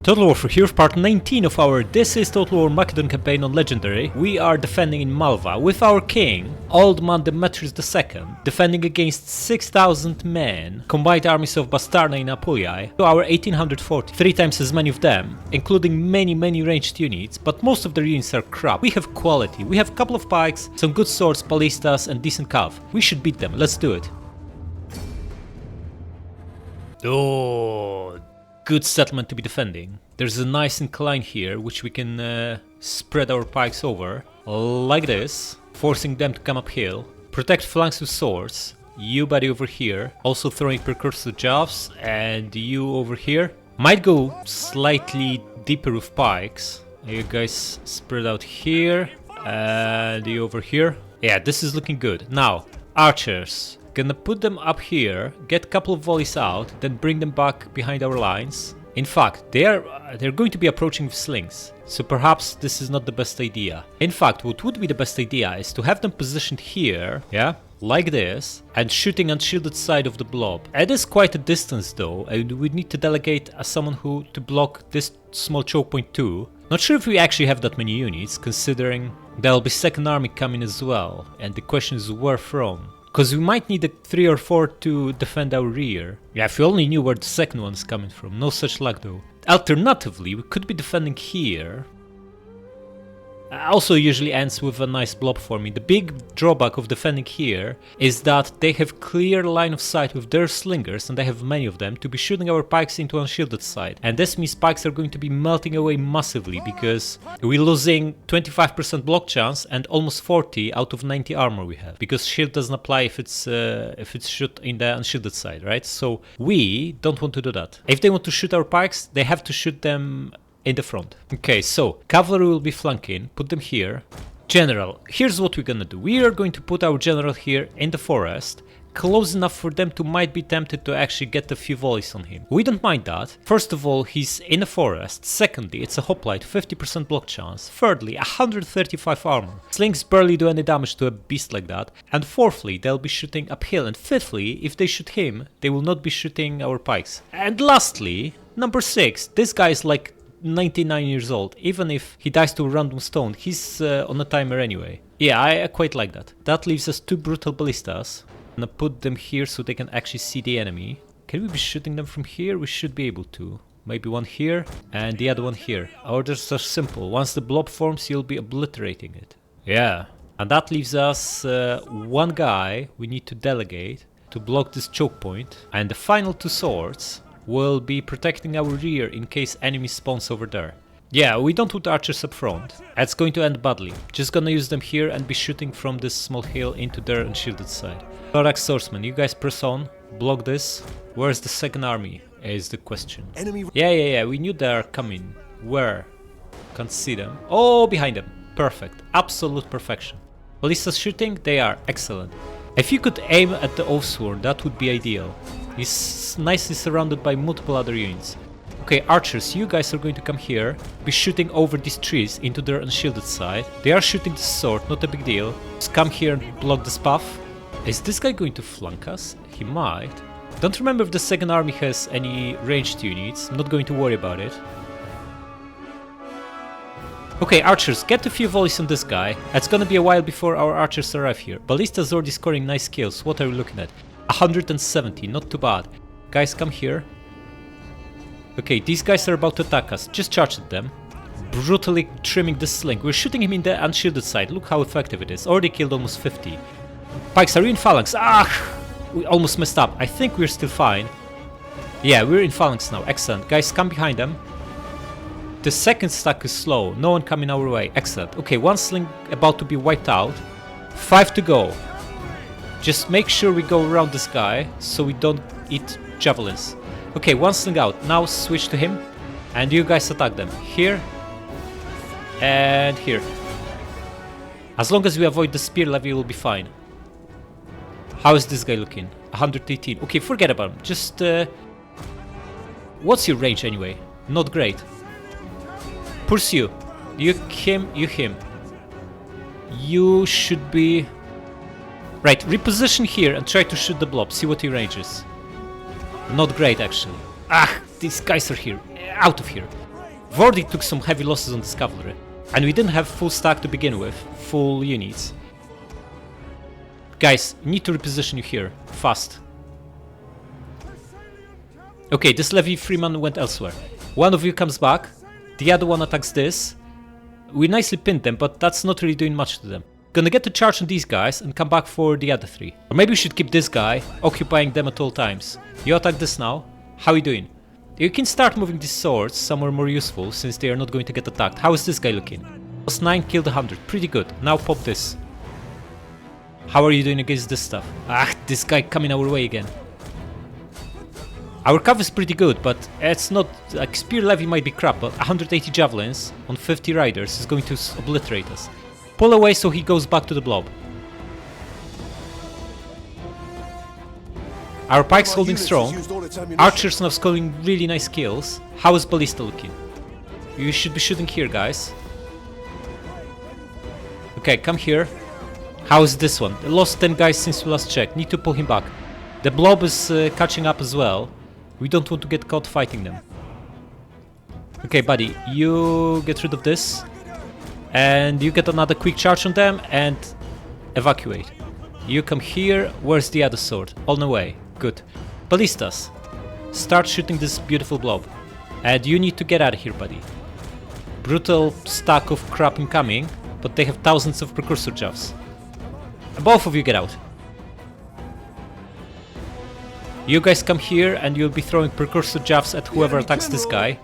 Total War for Heroes part 19 of our This is Total War Macedon campaign on Legendary. We are defending in Malva with our king, Old Man Demetrius II, defending against 6,000 men, combined armies of Bastarna in Apuliae, to our 1840, 3 times as many of them, including many ranged units, but most of their units are crap. We have quality, we have a couple of pikes, some good swords, ballistas and decent cav. We should beat them, let's do it. Oh, good settlement to be defending. There's a nice incline here which we can spread our pikes over like this, forcing them to come uphill. Protect flanks with swords. You buddy over here, also throwing precursor jabs, and you over here. Might go slightly deeper with pikes. You guys spread out here, and you over here. Yeah, this is looking good. Now, archers. Gonna put them up here, get a couple of volleys out, then bring them back behind our lines. In fact, they're going to be approaching with slings, so perhaps this is not the best idea. In fact, what would be the best idea is to have them positioned here, yeah, like this, and shooting unshielded side of the blob. It is quite a distance though, and we need to delegate someone who to block this small choke point too. Not sure if we actually have that many units, considering there'll be second army coming as well, and the question is where from. Because we might need a 3 or 4 to defend our rear. Yeah, if we only knew where the second one's coming from. No such luck though. Alternatively, we could be defending here. Also usually ends with a nice blob for me. The big drawback of defending here is that they have clear line of sight with their slingers, and they have many of them, to be shooting our pikes into unshielded side. And this means pikes are going to be melting away massively, because we're losing 25% block chance and almost 40 out of 90 armor we have. Because shield doesn't apply if it's shoot in the unshielded side, right? So we don't want to do that. If they want to shoot our pikes, they have to shoot them in the front. Okay, so cavalry will be flanking, put them here. General, here's what we're gonna do. We are going to put our general here in the forest, close enough for them to might be tempted to actually get a few volleys on him. We don't mind that. First of all, he's in the forest. Secondly, it's a hoplite, 50% block chance. Thirdly, 135 armor. Slings barely do any damage to a beast like that. And fourthly, they'll be shooting uphill. And fifthly, if they shoot him, they will not be shooting our pikes. And lastly, number 6, this guy is like 99 years old. Even if he dies to a random stone, he's on a timer anyway. Yeah, I quite like that. That leaves us 2 brutal ballistas. I'm gonna put them here so they can actually see the enemy. Can we be shooting them from here? We should be able to. Maybe one here and the other one here. Orders are simple. Once the blob forms, you'll be obliterating it. Yeah. And that leaves us one guy we need to delegate to block this choke point. And the final 2 swords will be protecting our rear in case enemy spawns over there. Yeah, we don't put archers up front. It's going to end badly. Just gonna use them here and be shooting from this small hill into their unshielded side. Thorax swordsman, you guys press on, block this. Where's the second army is the question. Enemy. Yeah, we knew they are coming. Where? Can't see them. Oh, behind them. Perfect. Absolute perfection. Ballistas shooting? They are. Excellent. If you could aim at the Oathsworn, that would be ideal. He's nicely surrounded by multiple other units. Okay, archers, you guys are going to come here, be shooting over these trees into their unshielded side. They are shooting the sword, not a big deal. Just come here and block this path. Is this guy going to flank us? He might. Don't remember if the second army has any ranged units. I'm not going to worry about it. Okay, archers, get a few volleys on this guy. It's gonna be a while before our archers arrive here. Ballista's already scoring nice kills. What are we looking at? 170, not too bad. Guys, come here. Okay, these guys are about to attack us. Just charge at them. Brutally trimming the sling. We're shooting him in the unshielded side. Look how effective it is. Already killed almost 50. Pikes, are you in phalanx? Ah! We almost messed up. I think we're still fine. Yeah, we're in phalanx now. Excellent. Guys, come behind them. The second stack is slow. No one coming our way. Excellent. Okay, one sling about to be wiped out. 5 to go. Just make sure we go around this guy so we don't eat javelins. Okay, one sling out. Now switch to him. And you guys attack them. Here. And here. As long as we avoid the spear levy, we'll be fine. How is this guy looking? 118. Okay, forget about him. Just... what's your range anyway? Not great. Pursue. You him, you him. You should be... Right, reposition here and try to shoot the blob. See what your range is. Not great, actually. Ah, these guys are here. Out of here. We've already took some heavy losses on this cavalry. And we didn't have full stack to begin with, full units. Guys, need to reposition you here, fast. Okay, this levy freeman went elsewhere. One of you comes back, the other one attacks this. We nicely pinned them, but that's not really doing much to them. Gonna get to charge on these guys and come back for the other three. Or maybe we should keep this guy, occupying them at all times. You attack this now. How are you doing? You can start moving these swords somewhere more useful, since they are not going to get attacked. How is this guy looking? Plus 9 killed 100, pretty good. Now pop this. How are you doing against this stuff? Ah, this guy coming our way again. Our cav is pretty good, but it's not, like, spear levy might be crap, but 180 javelins on 50 riders is going to obliterate us. Pull away so he goes back to the blob. Our pike's holding strong. Archers now scoring really nice kills. How is ballista looking? You should be shooting here, guys. Okay, come here. How is this one? Lost 10 guys since we last checked. Need to pull him back. The blob is catching up as well. We don't want to get caught fighting them. Okay, buddy, you get rid of this. And you get another quick charge on them and evacuate. You come here. Where's the other sword? On the way. Good. Ballistas. Start shooting this beautiful blob. And you need to get out of here, buddy. Brutal stack of crap incoming, but they have thousands of precursor javs. Both of you get out. You guys come here and you'll be throwing precursor javs at whoever attacks this guy.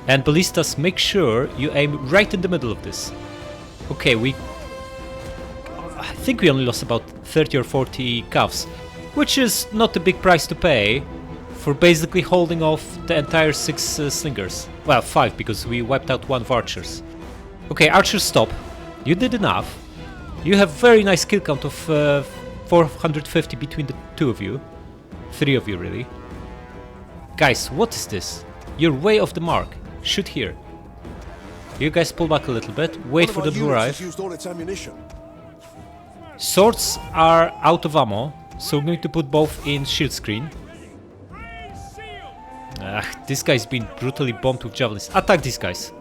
And ballistas, make sure you aim right in the middle of this. Okay, I think we only lost about 30 or 40 calves, which is not a big price to pay for basically holding off the entire 6 slingers. Well, 5, because we wiped out 1 of archers. Okay, archers, stop. You did enough. You have very nice kill count of 450 between the 2 of you. 3 of you, really. Guys, what is this? You're way off the mark. Shoot here. You guys pull back a little bit. Wait for them to arrive. Swords are out of ammo, so we're going to put both in shield screen. This guy's been brutally bombed with javelins. Attack these guys.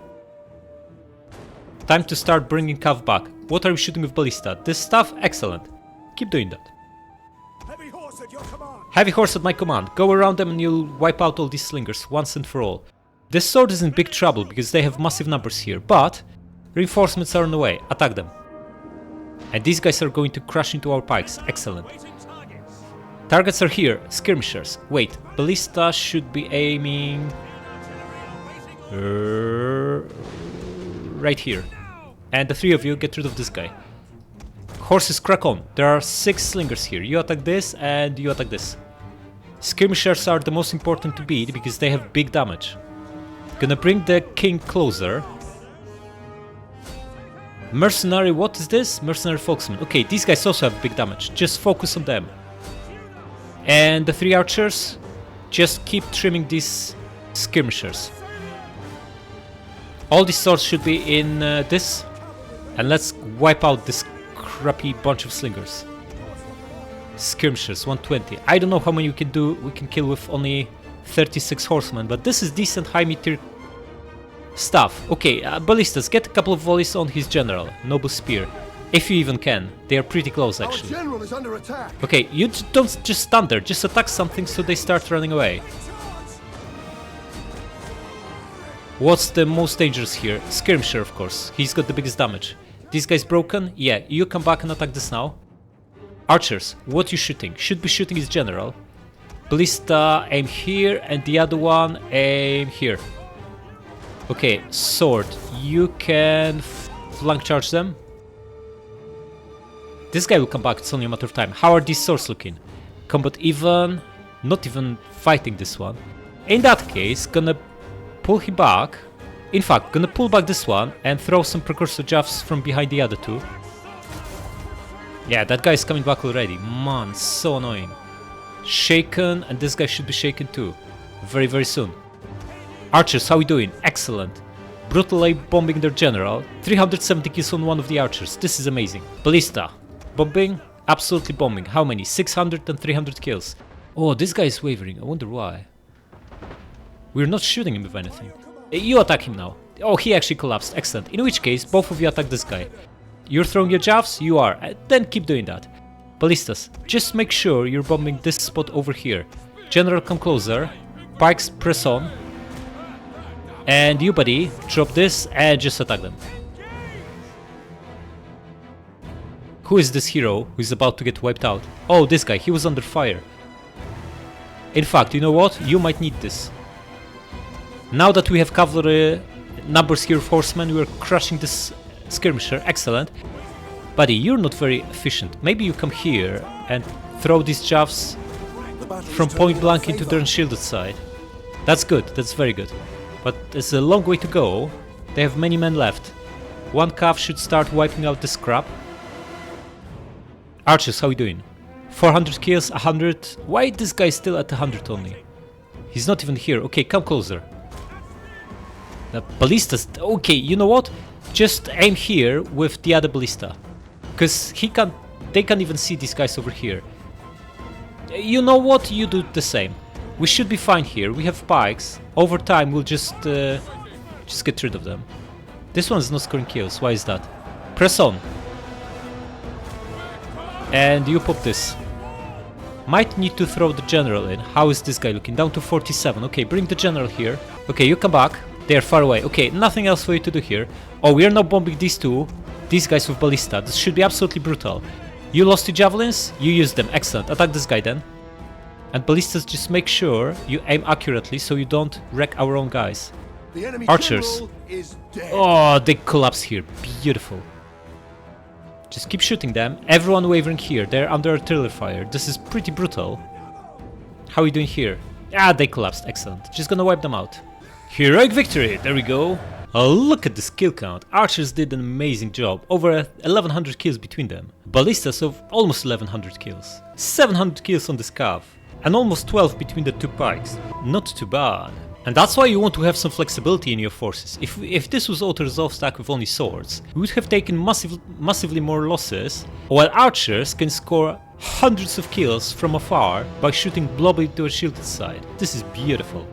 Time to start bringing cav back. What are we shooting with ballista? This stuff? Excellent. Keep doing that. Heavy horse at my command. Go around them and you'll wipe out all these slingers once and for all. This sword is in big trouble because they have massive numbers here, but reinforcements are on the way. Attack them. And these guys are going to crash into our pikes. Excellent. Targets are here. Skirmishers. Wait, ballista should be aiming right here. And the 3 of you get rid of this guy. Horses, crack on. There are 6 slingers here. You attack this and you attack this. Skirmishers are the most important to beat because they have big damage. Gonna bring the king closer. Mercenary, what is this? Mercenary Folksman. Okay, these guys also have big damage. Just focus on them. And the 3 archers, just keep trimming these skirmishers. All these swords should be in this. And let's wipe out this crappy bunch of slingers. Skirmishers, 120. I don't know how many we can kill with only 36 horsemen, but this is decent high meter stuff. Okay, ballistas, get a couple of volleys on his general, Noble Spear. If you even can. They are pretty close, actually. Our general is under attack. Okay, you don't just stand there, just attack something so they start running away. What's the most dangerous here? Skirmisher, of course. He's got the biggest damage. This guy's broken? Yeah, you come back and attack this now. Archers, what you shooting? Should be shooting his general. Ballista, aim here, and the other one, aim here. Okay, sword, you can flank charge them. This guy will come back, it's only a matter of time. How are these swords looking? Combat even, not even fighting this one. In that case, gonna pull him back. In fact, gonna pull back this one and throw some precursor jabs from behind the other 2. Yeah, that guy is coming back already. Man, so annoying. Shaken, and this guy should be shaken too. Very, very soon. Archers, how we doing? Excellent. Brutally bombing their general. 370 kills on one of the archers. This is amazing. Ballista. Bombing? Absolutely bombing. How many? 600 and 300 kills. Oh, this guy is wavering. I wonder why. We're not shooting him with anything. You attack him now. Oh, he actually collapsed. Excellent. In which case, both of you attack this guy. You're throwing your javes? You are. Then keep doing that. Ballistas, just make sure you're bombing this spot over here. General, come closer. Pikes, press on. And you, buddy, drop this and just attack them. Who is this hero who is about to get wiped out? Oh, this guy. He was under fire. In fact, you know what? You might need this. Now that we have cavalry numbers here of horsemen, we are crushing this skirmisher. Excellent. Buddy, you're not very efficient. Maybe you come here and throw these javes from point blank into their unshielded side. That's good. That's very good. But it's a long way to go. They have many men left. One cav should start wiping out this crap. Archers, how are you doing? 400 kills, 100. Why this guy still at 100 only? He's not even here. Okay, come closer. The ballistas. Okay, you know what? Just aim here with the other ballista. Because they can't even see these guys over here. You know what? You do the same. We should be fine here. We have pikes. Over time, we'll just get rid of them. This one's not scoring kills. Why is that? Press on. And you pop this. Might need to throw the general in. How is this guy looking? Down to 47. Okay, bring the general here. Okay, you come back. They are far away. Okay, nothing else for you to do here. Oh, we are now bombing these two. These guys with ballista. This should be absolutely brutal. You lost your javelins? You used them. Excellent. Attack this guy then. And ballistas, just make sure you aim accurately so you don't wreck our own guys. The enemy Archers. is dead. Oh, they collapse here. Beautiful. Just keep shooting them. Everyone wavering here. They're under artillery fire. This is pretty brutal. How are you doing here? Ah, they collapsed. Excellent. Just gonna wipe them out. Heroic victory! There we go. Oh, look at this kill count. Archers did an amazing job. Over 1100 kills between them. Ballistas of almost 1100 kills. 700 kills on this cav. And almost 12 between the two pikes. Not too bad. And that's why you want to have some flexibility in your forces. If this was auto-resolve stack with only swords, we would have taken massively more losses, while archers can score hundreds of kills from afar by shooting blobby to a shielded side. This is beautiful.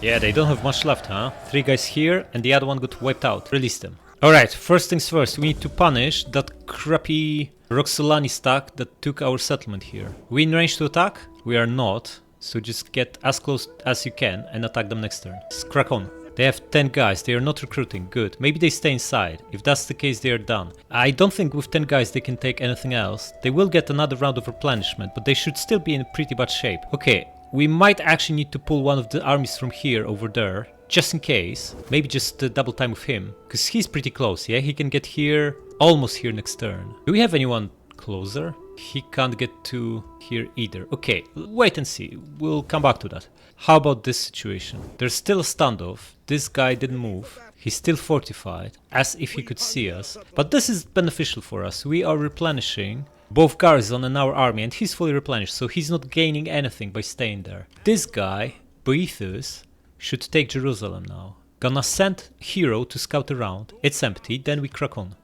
Yeah, they don't have much left, huh? 3 guys here and the other one got wiped out. Release them. Alright, first things first, we need to punish that crappy Roxolani stack that took our settlement here. We in range to attack? We are not. So just get as close as you can and attack them next turn. Just crack on. They have 10 guys, they are not recruiting. Good. Maybe they stay inside. If that's the case, they are done. I don't think with 10 guys they can take anything else. They will get another round of replenishment, but they should still be in pretty bad shape. Okay, we might actually need to pull one of the armies from here over there. Just in case. Maybe just double time with him. Because he's pretty close, yeah? He can get here, almost here next turn. Do we have anyone closer? He can't get to here either. Okay, wait and see. We'll come back to that. How about this situation? There's still a standoff. This guy didn't move. He's still fortified, as if he could see us. But this is beneficial for us. We are replenishing both garrison and our army, and he's fully replenished, so he's not gaining anything by staying there. This guy, Boethus, should take Jerusalem now. Gonna send hero to scout around. It's empty, then we crack on.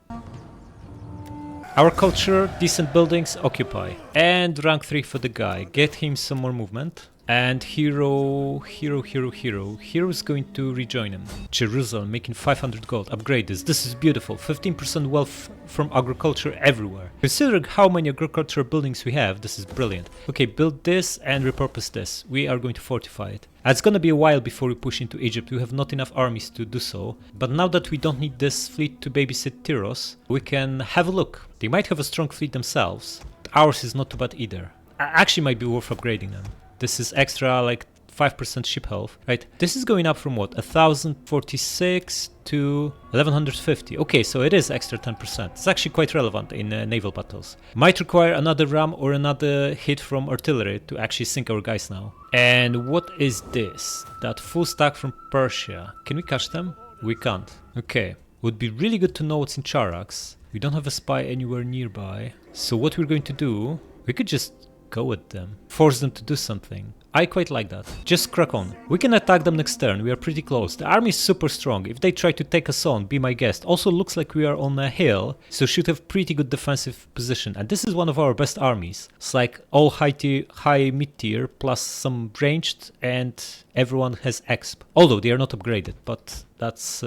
Our culture, decent buildings, occupy. And rank 3 for the guy. Get him some more movement. And hero is going to rejoin him. Jerusalem, making 500 gold. Upgrade this. This is beautiful. 15% wealth from agriculture everywhere. Considering how many agricultural buildings we have, this is brilliant. Okay, build this and repurpose this. We are going to fortify it. It's gonna be a while before we push into Egypt. We have not enough armies to do so. But now that we don't need this fleet to babysit Tyros, we can have a look. They might have a strong fleet themselves. Ours is not too bad either. Actually might be worth upgrading them. This is extra like 5% ship health, right? This is going up from what? 1046 to 1150. Okay, so it is extra 10%. It's actually quite relevant in naval battles. Might require another ram or another hit from artillery to actually sink our guys now. And what is this? That full stack from Persia. Can we catch them? We can't. Okay. Would be really good to know what's in Charax. We don't have a spy anywhere nearby. So what we're going to do, we could just go at them. Force them to do something. I quite like that. Just crack on. We can attack them next turn, we are pretty close. The army is super strong. If they try to take us on, be my guest. Also looks like we are on a hill, so should have pretty good defensive position. And this is one of our best armies. It's like all high mid-tier plus some ranged, and everyone has exp. Although they are not upgraded, but that's...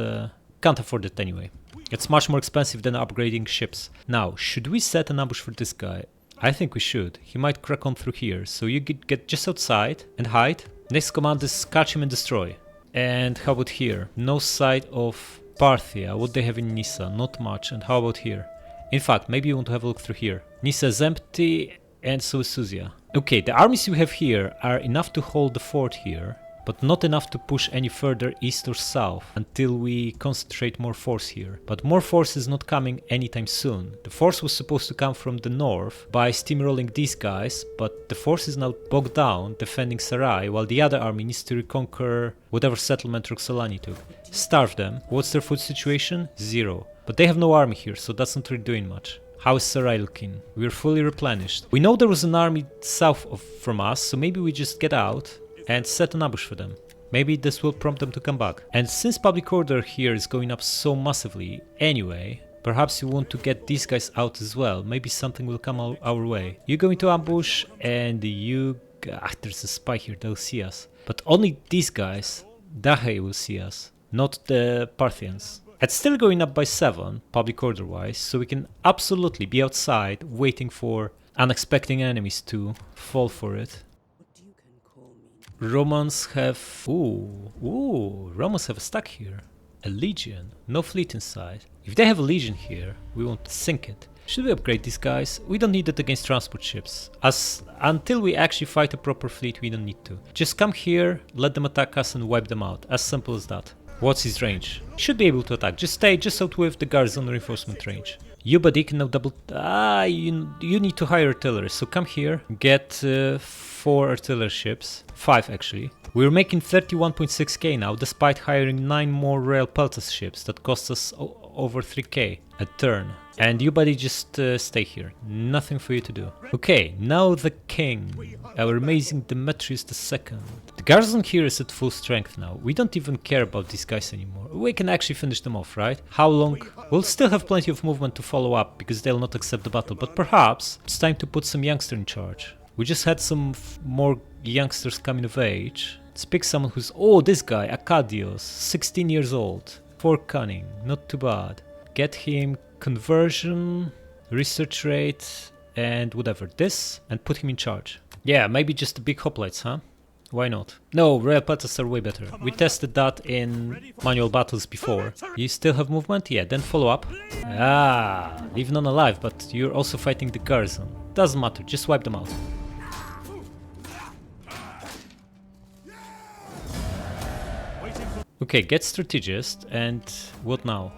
can't afford it anyway. It's much more expensive than upgrading ships. Now, should we set an ambush for this guy? I think we should. He might crack on through here, so you get just outside and hide. Next command is catch him and destroy. And how about here? No sight of Parthia. What they have in Nisa? Not much. And how about here? In fact, maybe you want to have a look through here. Nisa is empty, and so is Suzia. Okay, the armies you have here are enough to hold the fort here, but not enough to push any further east or south until we concentrate more force here. But more force is not coming anytime soon. The force was supposed to come from the north by steamrolling these guys, but the force is now bogged down defending Sarai, while the other army needs to reconquer whatever settlement Roxolani took. Starve them. What's their food situation? 0. But they have no army here, so that's not really doing much. How is Sarai looking? We're fully replenished. We know there was an army south from us, so maybe we just get out and set an ambush for them. Maybe this will prompt them to come back. And since public order here is going up so massively anyway, perhaps you want to get these guys out as well. Maybe something will come our way. You go into ambush and you... there's a spy here, they'll see us. But only these guys, Dahe will see us, not the Parthians. It's still going up by 7, public order wise, so we can absolutely be outside waiting for unexpected enemies to fall for it. Romans have... Romans have a stack here. A legion. No fleet inside. If they have a legion here, we won't sink it. Should we upgrade these guys? We don't need it against transport ships. Until we actually fight a proper fleet, we don't need to. Just come here, let them attack us and wipe them out. As simple as that. What's his range? Should be able to attack. Just stay just out with the garrison reinforcement range. Yubadi can now double... you need to hire artillery, so come here. Get 4 artillery ships. 5 actually. We're making 31.6k now, despite hiring 9 more Royal Peltas ships that cost us over 3k a turn. And you buddy just stay here. Nothing for you to do. Okay, now the king. Our amazing Demetrius II. The garrison here is at full strength now. We don't even care about these guys anymore. We can actually finish them off, right? How long? We'll still have plenty of movement to follow up because they'll not accept the battle. But perhaps it's time to put some youngster in charge. We just had some more youngsters coming of age. Let's pick someone who's... Oh, this guy, Acadios, 16 years old. 4 cunning, not too bad. Get him conversion, research rate, and whatever. This, and put him in charge. Yeah, maybe just the big hoplites, huh? Why not? No, Royal Peltas are way better. We tested that in manual battles before. You still have movement? Yeah, then follow up. Leave none alive, but you're also fighting the garrison. Doesn't matter, just wipe them out. Okay, get strategist, and what now?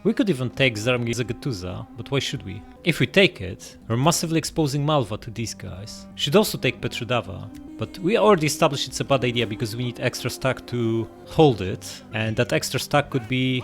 We could even take Zagatuza, but why should we? If we take it, we're massively exposing Malva to these guys. Should also take Petrodava, but we already established it's a bad idea because we need extra stack to hold it, and that extra stack could be...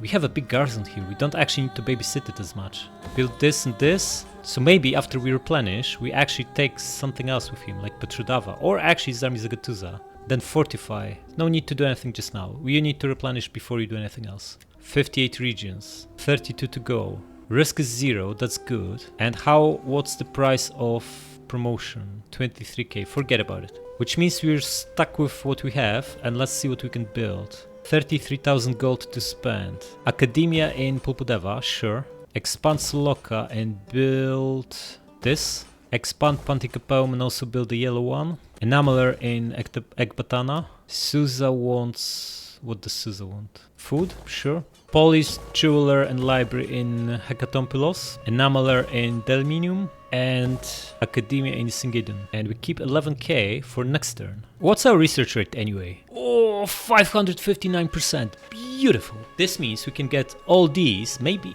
we have a big garrison here, we don't actually need to babysit it as much. Build this and this, so maybe after we replenish, we actually take something else with him, like Petrodava, or actually Zagatuza. Then fortify. No need to do anything just now. You need to replenish before you do anything else. 58 regions, 32 to go. Risk is 0, that's good. And what's the price of promotion? 23k, forget about it. Which means we're stuck with what we have, and let's see what we can build. 33,000 gold to spend. Academia in Pulpudeva, sure. Expand Soloka and build this. Expand Pantikapaum and also build the yellow one. Enameler in Ekbatana. Susa wants... What does Susa want? Food? Sure. Polish jeweler and library in Hekatompilos. Enameler in Delminium. And Academia in Singidun. And we keep 11k for next turn. What's our research rate anyway? Oh, 559%. Beautiful. This means we can get all these, maybe...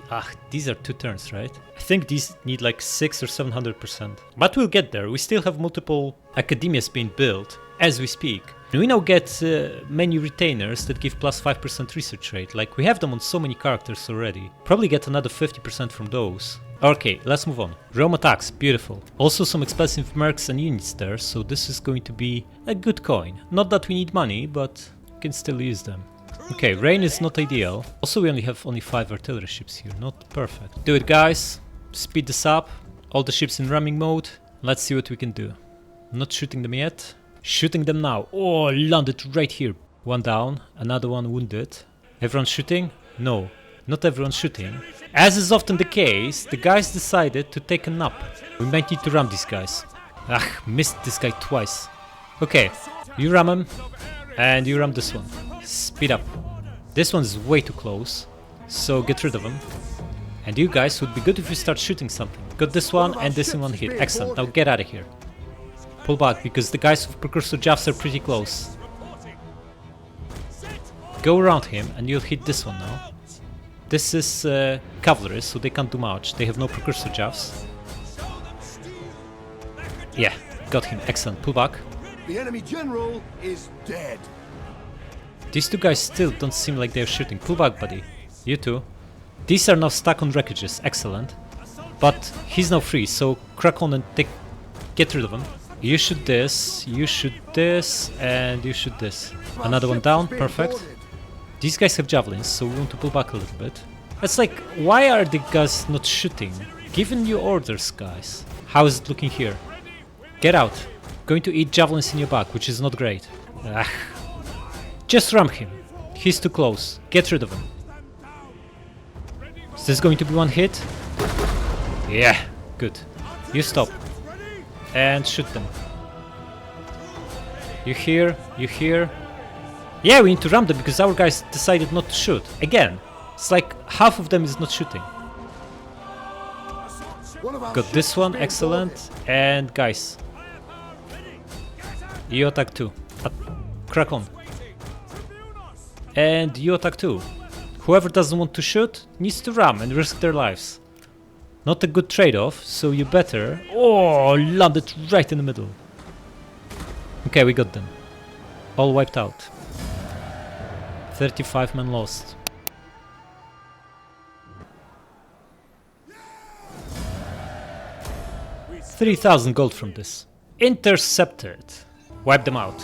these are 2 turns, right? I think these need like 600 or 700%. But we'll get there. We still have multiple academias being built as we speak. And we now get many retainers that give plus 5% research rate, like we have them on so many characters already. Probably get another 50% from those. Okay, let's move on. Rome attacks, beautiful. Also some expensive mercs and units there, so this is going to be a good coin. Not that we need money, but we can still use them. Okay, rain is not ideal. Also we only have 5 artillery ships here, not perfect. Do it guys, speed this up. All the ships in ramming mode. Let's see what we can do. Not shooting them yet. Shooting them now. Oh, landed right here. One down, another one wounded. Everyone shooting? No, not everyone shooting. As is often the case, the guys decided to take a nap. We might need to ram these guys. Ah, missed this guy twice. Okay, you ram him, and you ram this one. Speed up. This one's way too close, so get rid of him. And you guys, would be good if you start shooting something. Got this one and this in one hit. Excellent, now get out of here. Pull back, because the guys with precursor jabs are pretty close. Go around him and you'll hit this one now. This is cavalry, so they can't do much. They have no precursor jabs. Yeah, got him. Excellent. Pull back. The enemy general is dead. These two guys still don't seem like they're shooting. Pull back, buddy. You too. These are now stuck on wreckages. Excellent. But he's now free, so crack on and get rid of him. You shoot this, and you shoot this. Another one down. Perfect. These guys have javelins, so we want to pull back a little bit. It's like, why are the guys not shooting? Giving you orders, guys. How is it looking here? Get out. Going to eat javelins in your back, which is not great. Ugh. Just ram him. He's too close. Get rid of him. Is this going to be one hit? Yeah, good. You stop. And shoot them. You here? You here? Yeah, we need to ram them because our guys decided not to shoot. Again, it's like half of them is not shooting. Got this one, excellent. And guys, you attack too. Crack on. And you attack too. Whoever doesn't want to shoot needs to ram and risk their lives. Not a good trade-off, so you better... Oh, landed right in the middle. Okay, we got them. All wiped out. 35 men lost. $3,000 gold from this. Intercepted. Wipe them out.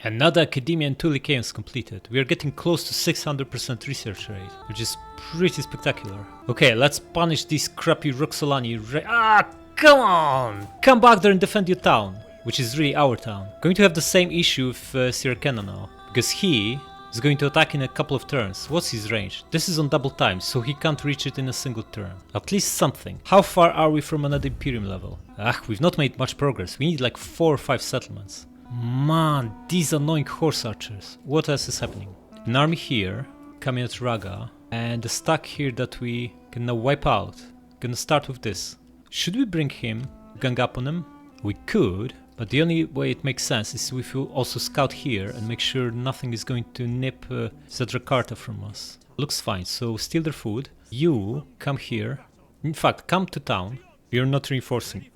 Another Academia and 2 Lycaons completed. We are getting close to 600% research rate, which is pretty spectacular. Okay, let's punish these crappy Roxolani. Come on! Come back there and defend your town, which is really our town. Going to have the same issue with Siracena now, because he is going to attack in a couple of turns. What's his range? This is on double time, so he can't reach it in a single turn. At least something. How far are we from another Imperium level? We've not made much progress. We need like 4 or 5 settlements. Man, these annoying horse archers. What else is happening? An army here, coming at Raga, and a stack here that we can now wipe out. Gonna start with this. Should we bring him, gang up on him? We could, but the only way it makes sense is if we also scout here and make sure nothing is going to nip Zadrakarta from us. Looks fine, so steal their food. You come here. In fact, come to town. You're not reinforcing.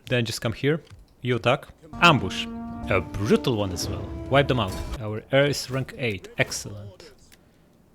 Then just come here. You attack. Ambush. A brutal one as well. Wipe them out. Our air is rank 8. Excellent.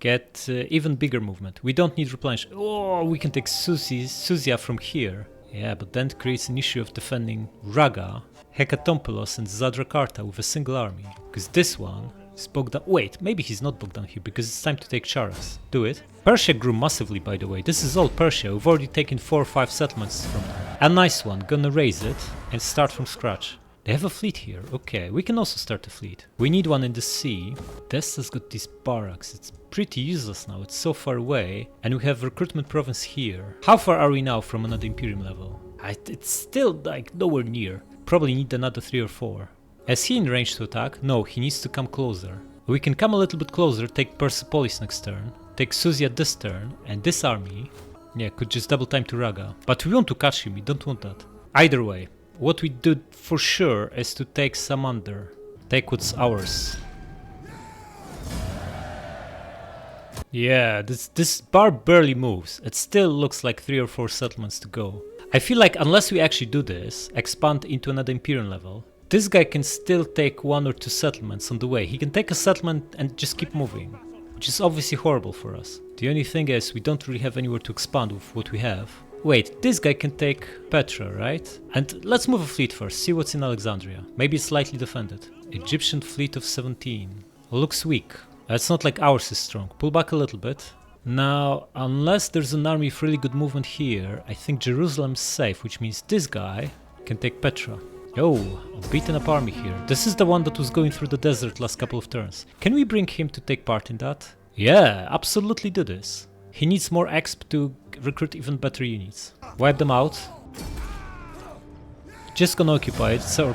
Get even bigger movement. We don't need replenish. Oh, we can take Suzia from here. Yeah, but then it creates an issue of defending Raga, Hekatompelos and Zadrakarta with a single army. Because this one is bogged down. Wait, maybe he's not bogged down here because it's time to take Charas. Do it. Persia grew massively, by the way. This is all Persia. We've already taken 4 or 5 settlements from them. A nice one. Gonna raise it and start from scratch. They have a fleet here. Okay, we can also start a fleet. We need one in the sea. Desta's got these barracks. It's pretty useless now. It's so far away. And we have recruitment province here. How far are we now from another Imperium level? It's still like nowhere near. Probably need another 3 or 4. Is he in range to attack? No, he needs to come closer. We can come a little bit closer, take Persepolis next turn, take Suzia this turn, and this army, yeah, could just double time to Raga. But we want to catch him, we don't want that. Either way. What we do for sure is to take Samander. Take what's ours. Yeah, this bar barely moves. It still looks like 3 or 4 settlements to go. I feel like unless we actually do this, expand into another Imperium level, this guy can still take 1 or 2 settlements on the way. He can take a settlement and just keep moving, which is obviously horrible for us. The only thing is we don't really have anywhere to expand with what we have. Wait, this guy can take Petra, right? And let's move a fleet first, see what's in Alexandria. Maybe it's slightly defended. Egyptian fleet of 17. Looks weak. It's not like ours is strong. Pull back a little bit. Now, unless there's an army with really good movement here, I think Jerusalem's safe, which means this guy can take Petra. Oh, a beaten up army here. This is the one that was going through the desert last couple of turns. Can we bring him to take part in that? Yeah, absolutely do this. He needs more exp to recruit even better units. Wipe them out. Just gonna occupy it. It's our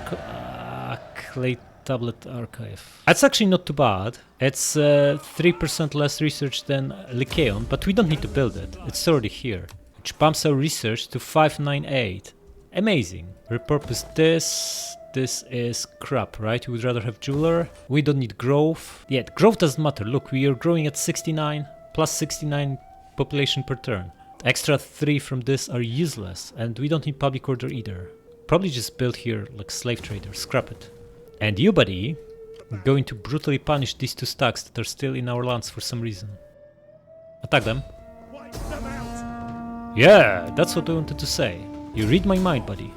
clay tablet archive. That's actually not too bad. It's 3% less research than Lycaon, but we don't need to build it. It's already here. Which bumps our research to 598. Amazing. Repurpose this. This is crap, right? We would rather have jeweler. We don't need growth. Yeah, growth doesn't matter. Look, we are growing at 69. Plus 69 population per turn. Extra 3 from this are useless, and we don't need public order either. Probably just build here like slave traders, scrap it. And you, buddy, are going to brutally punish these 2 stacks that are still in our lands for some reason. Attack them. Yeah, that's what I wanted to say. You read my mind, buddy.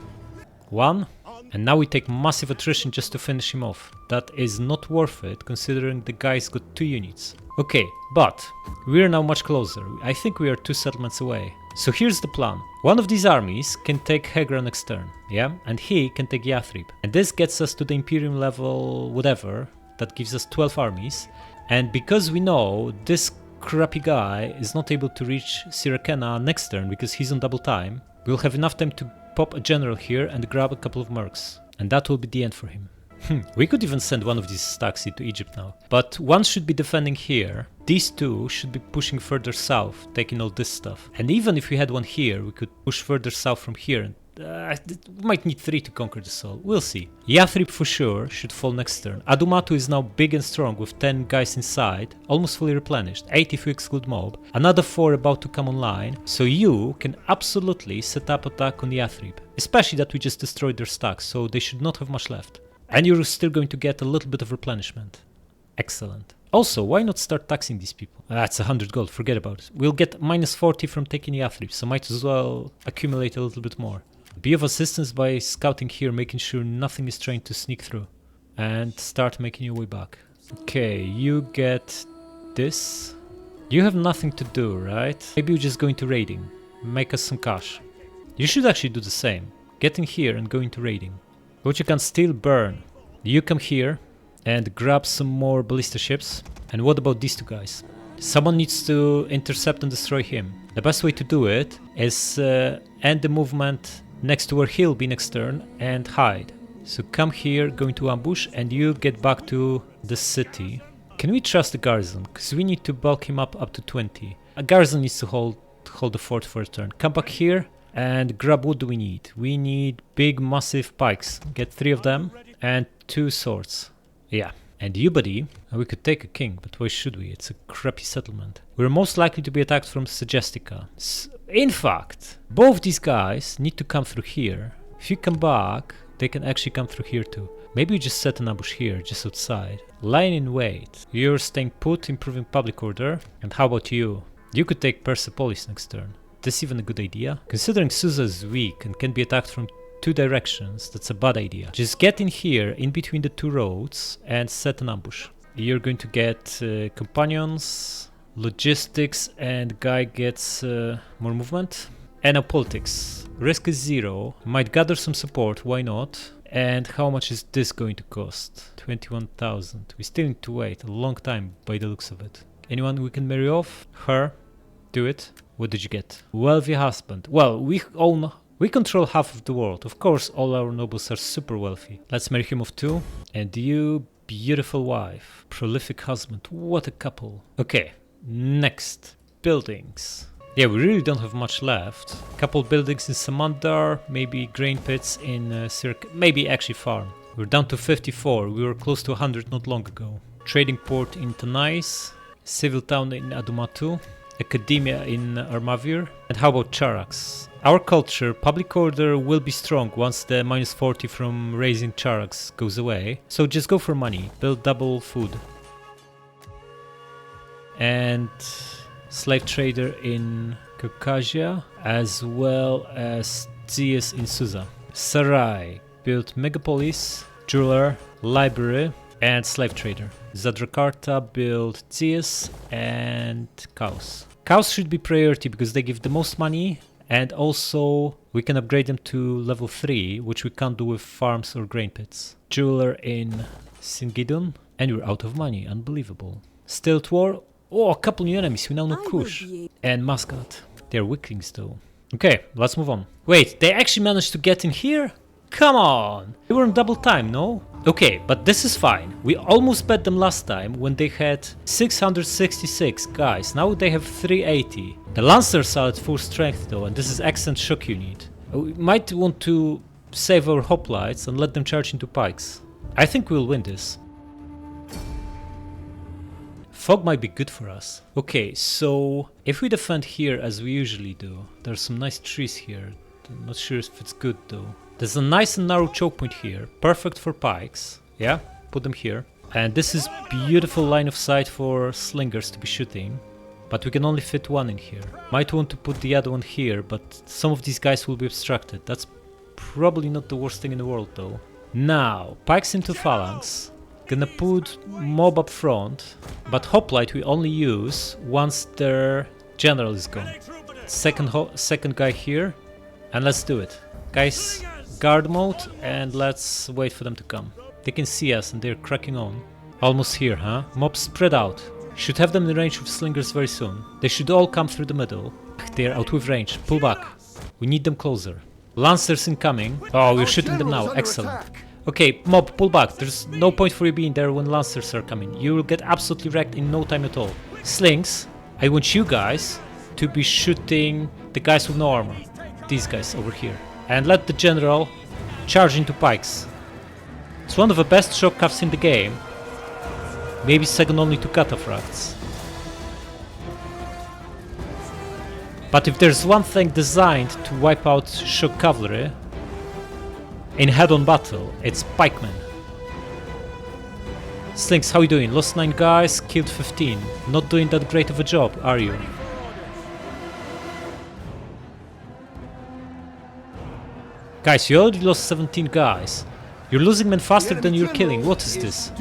1. And now we take massive attrition just to finish him off. That is not worth it, considering the guy's got 2 units. Okay, but we're now much closer. I think we are 2 settlements away. So here's the plan. One of these armies can take Hegra next turn, yeah? And he can take Yathrib. And this gets us to the Imperium level whatever. That gives us 12 armies. And because we know this crappy guy is not able to reach Siracena next turn because he's on double time, we'll have enough time to pop a general here and grab a couple of mercs. And that will be the end for him. We could even send one of these stacks into Egypt now. But one should be defending here. These 2 should be pushing further south, taking all this stuff. And even if we had one here, we could push further south from here. We might need 3 to conquer the soul. We'll see. Yathrib for sure should fall next turn. Adumatu is now big and strong with 10 guys inside, almost fully replenished. 8 if you exclude mob. Another 4 about to come online. So you can absolutely set up attack on Yathrib. Especially that we just destroyed their stacks, so they should not have much left. And you're still going to get a little bit of replenishment. Excellent. Also, why not start taxing these people? That's 100 gold, forget about it. We'll get minus 40 from taking Yathrib, so might as well accumulate a little bit more. Be of assistance by scouting here, making sure nothing is trying to sneak through. And start making your way back. Okay, you get this. You have nothing to do, right? Maybe you're just going to raiding. Make us some cash. You should actually do the same. Get in here and go into raiding. What you can still burn. You come here and grab some more ballista ships. And what about these 2 guys? Someone needs to intercept and destroy him. The best way to do it is end the movement next to where he'll be next turn and hide. So come here, go into ambush, and you get back to the city. Can we trust the garrison? Because we need to bulk him up to 20. A garrison needs to hold the fort for a turn. Come back here. And grab what do we need? We need big massive pikes. Get 3 of them and 2 swords. Yeah. And you, buddy, we could take a king, but why should we? It's a crappy settlement. We're most likely to be attacked from Segestica. In fact, both these guys need to come through here. If you come back, they can actually come through here too. Maybe we just set an ambush here, just outside. Lying in wait. You're staying put, improving public order. And how about you? You could take Persepolis next turn. This even a good idea? Considering Susa is weak and can be attacked from 2 directions, that's a bad idea. Just get in here, in between the 2 roads, and set an ambush. You're going to get companions, logistics, and guy gets more movement. And now politics. Risk is 0. Might gather some support, why not? And how much is this going to cost? 21,000. We still need to wait a long time by the looks of it. Anyone we can marry off? Her? Do it. What did you get? Wealthy husband. Well, we control half of the world. Of course, all our nobles are super wealthy. Let's marry him off 2. And you, beautiful wife. Prolific husband. What a couple. Okay, next. Buildings. Yeah, we really don't have much left. Couple buildings in Samandar. Maybe grain pits in Siracena. Maybe actually farm. We're down to 54. We were close to 100 not long ago. Trading port in Tanais. Civil town in Adumatu. Academia in Armavir. And how about Charax? Our culture, public order will be strong once the -40 from raising charaks goes away. So just go for money, build double food. And slave trader in Caucasia, as well as Zeus in Susa. Sarai, build megapolis, jeweler, library, and slave trader. Zadrakarta, build Zeus and cows. Cows should be priority because they give the most money, and also we can upgrade them to level 3, which we can't do with farms or grain pits. Jeweler in Singidun, and we're out of money, unbelievable. Stilt war, oh, a couple new enemies, we now know Kush. And Muscat. They're weaklings though. Okay, let's move on. Wait, they actually managed to get in here? Come on! They were on double time, no? Okay, but this is fine. We almost bet them last time when they had 666 guys. Now they have 380. The Lancers are at full strength though, and this is excellent shock unit. We might want to save our hoplites and let them charge into pikes. I think we'll win this. Fog might be good for us. Okay, so if we defend here as we usually do, there's some nice trees here. I'm not sure if it's good though. There's a nice and narrow choke point here, perfect for pikes. Yeah, put them here. And this is beautiful line of sight for slingers to be shooting. But we can only fit one in here. Might want to put the other one here, but some of these guys will be obstructed. That's probably not the worst thing in the world though. Now, pikes into phalanx. Gonna put mob up front, but hoplite we only use once their general is gone. Second guy here, and let's do it. Guys, guard mode, and let's wait for them to come. They can see us and they're cracking on. Almost here, huh? Mobs spread out. Should have them in range of slingers very soon. They should all come through the middle. They're out with range. Pull back. We need them closer. Lancers incoming. Oh, we're shooting them now. Excellent. Okay, mob, pull back. There's no point for you being there when Lancers are coming. You will get absolutely wrecked in no time at all. Slings, I want you guys to be shooting the guys with no armor. These guys over here. And let the general charge into pikes. It's one of the best shock cuffs in the game. Maybe second only to cataphracts. But if there's one thing designed to wipe out shock cavalry in head-on battle, it's pikemen. Slings, how you doing? Lost 9 guys, killed 15. Not doing that great of a job, are you? Guys, you already lost 17 guys. You're losing men faster than you're killing. What is this?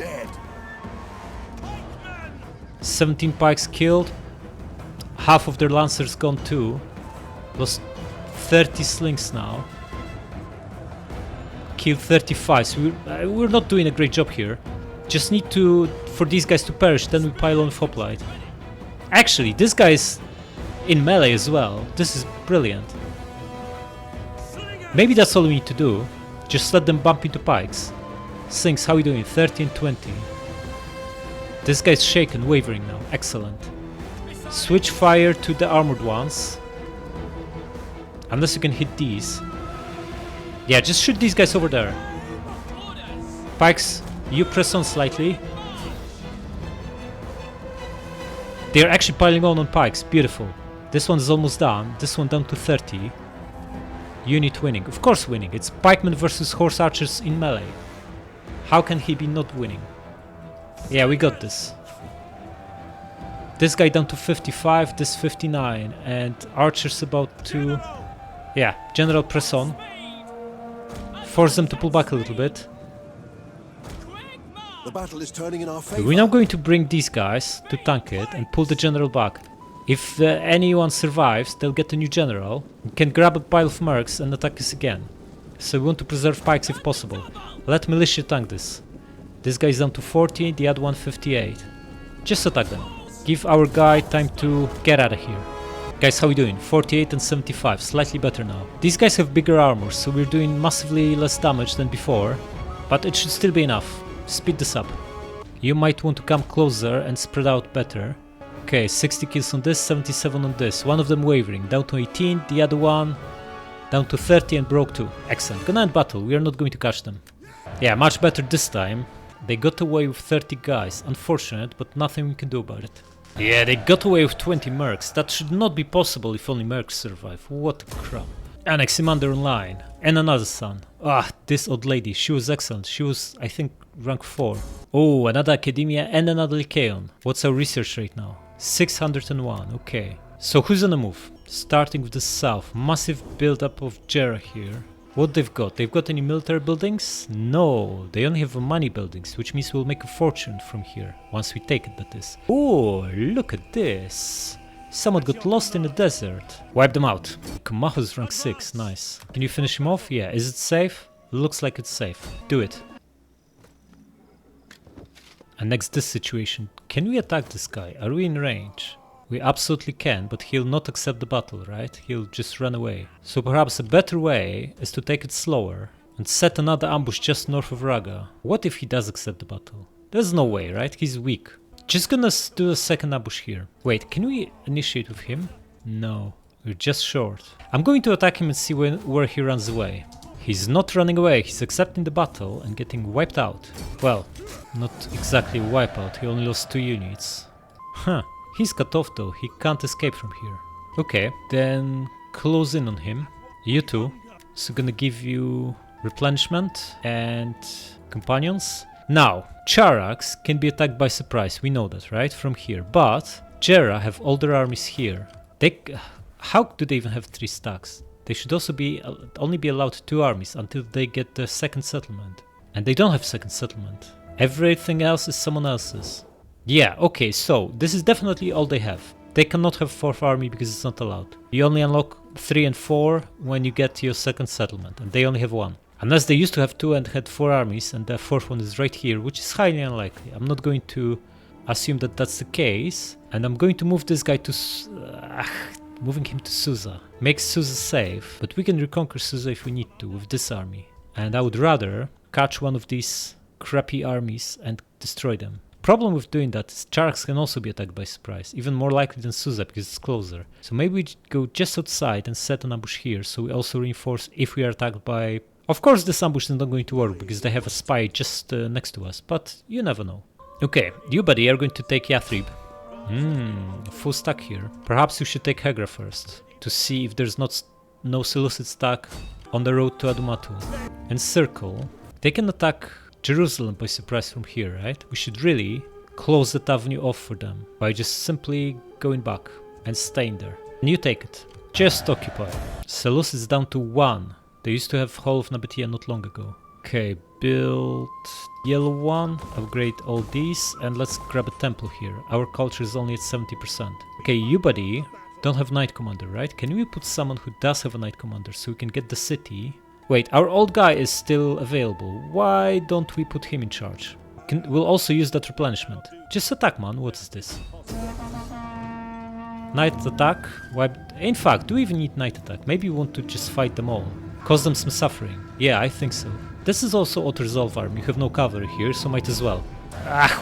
17 pikes killed. Half of their lancers gone too. Lost 30 slings now. Killed 35. So we're not doing a great job here. Just need for these guys to perish, then we pile on hoplite. Actually, this guy's in melee as well. This is brilliant. Maybe that's all we need to do. Just let them bump into pikes. Slings, how are you doing? 30 and 20. This guy's shaken, wavering now. Excellent. Switch fire to the armored ones. Unless you can hit these. Yeah, just shoot these guys over there. Pikes, you press on slightly. They're actually piling on pikes. Beautiful. This one's almost done. This one down to 30. Unit winning. Of course winning. It's pikemen versus horse archers in melee. How can he be not winning? Yeah, we got this. This guy down to 55, this 59, and archers about to... Yeah, general press on. Force them to pull back a little bit. The battle is turning in our favor. We're now going to bring these guys to tank it and pull the general back. If anyone survives, they'll get a new general. We can grab a pile of mercs and attack us again. So we want to preserve pikes if possible. Let militia tank this. This guy's down to 40, the other one 58. Just attack them. Give our guy time to get out of here. Guys, how we doing? 48 and 75, slightly better now. These guys have bigger armor, so we're doing massively less damage than before. But it should still be enough. Speed this up. You might want to come closer and spread out better. Okay, 60 kills on this, 77 on this. One of them wavering, down to 18, the other one down to 30 and broke too. Excellent. Gonna end battle, we are not going to catch them. Yeah, much better this time. They got away with 30 guys. Unfortunate, but nothing we can do about it. Yeah, they got away with 20 mercs. That should not be possible if only mercs survive. What crap. Annex him under online. And another son. Ah, this old lady, she was excellent. She was, I think, rank 4. Oh, another academia and another Lycaon. What's our research rate now? 601, okay. So who's on the move? Starting with the south. Massive build-up of Jera here. What they've got? They've got any military buildings? No, they only have money buildings, which means we'll make a fortune from here. Once we take it, that is. Oh, look at this. Someone got lost in the desert. Wipe them out. Kumaho's rank 6, nice. Can you finish him off? Yeah, is it safe? Looks like it's safe. Do it. And next this situation. Can we attack this guy? Are we in range? We absolutely can, but he'll not accept the battle, right? He'll just run away. So perhaps a better way is to take it slower and set another ambush just north of Raga. What if he does accept the battle? There's no way, right? He's weak. Just gonna do a second ambush here. Wait, can we initiate with him? No, we're just short. I'm going to attack him and see where he runs away. He's not running away, he's accepting the battle and getting wiped out. Well, not exactly wipe out, he only lost 2 units. Huh. He's cut off though, he can't escape from here. Okay, then close in on him. You too. So gonna give you replenishment and companions. Now, Charax can be attacked by surprise, we know that, right? From here. But Jera have all their armies here. How do they even have 3 stacks? They should also only be allowed 2 armies until they get the second settlement. And they don't have second settlement. Everything else is someone else's. Yeah, okay, so this is definitely all they have. They cannot have 4th army because it's not allowed. You only unlock 3 and 4 when you get your second settlement, and they only have 1. Unless they used to have 2 and had 4 armies, and the 4th one is right here, which is highly unlikely. I'm not going to assume that that's the case, and I'm going to move this guy to... moving him to Susa. Makes Susa safe, but we can reconquer Susa if we need to with this army. And I would rather catch one of these crappy armies and destroy them. Problem with doing that is Charax can also be attacked by surprise, even more likely than Susa because it's closer. So maybe we go just outside and set an ambush here, so we also reinforce if we are attacked by... Of course this ambush is not going to work because they have a spy just next to us, but you never know. Okay, you buddy are going to take Yathrib. Full stack here. Perhaps you should take Hegra first, to see if there's no Seleucid stack on the road to Adumatu. And Circle, they can attack Jerusalem by surprise from here, right? We should really close that avenue off for them by just simply going back and staying there. And you take it. Just occupy. Seleucid is down to 1. They used to have Hall of Nabatea not long ago. Okay, build yellow one, upgrade all these, and let's grab a temple here. Our culture is only at 70%. Okay, you buddy don't have Knight Commander, right? Can we put someone who does have a Knight Commander so we can get the city? Wait, our old guy is still available. Why don't we put him in charge? We'll also use that replenishment. Just attack, man. What is this? Knight attack. In fact, do we even need knight attack? Maybe we want to just fight them all. Cause them some suffering. Yeah, I think so. This is also auto-resolve army. You have no cavalry here, so might as well.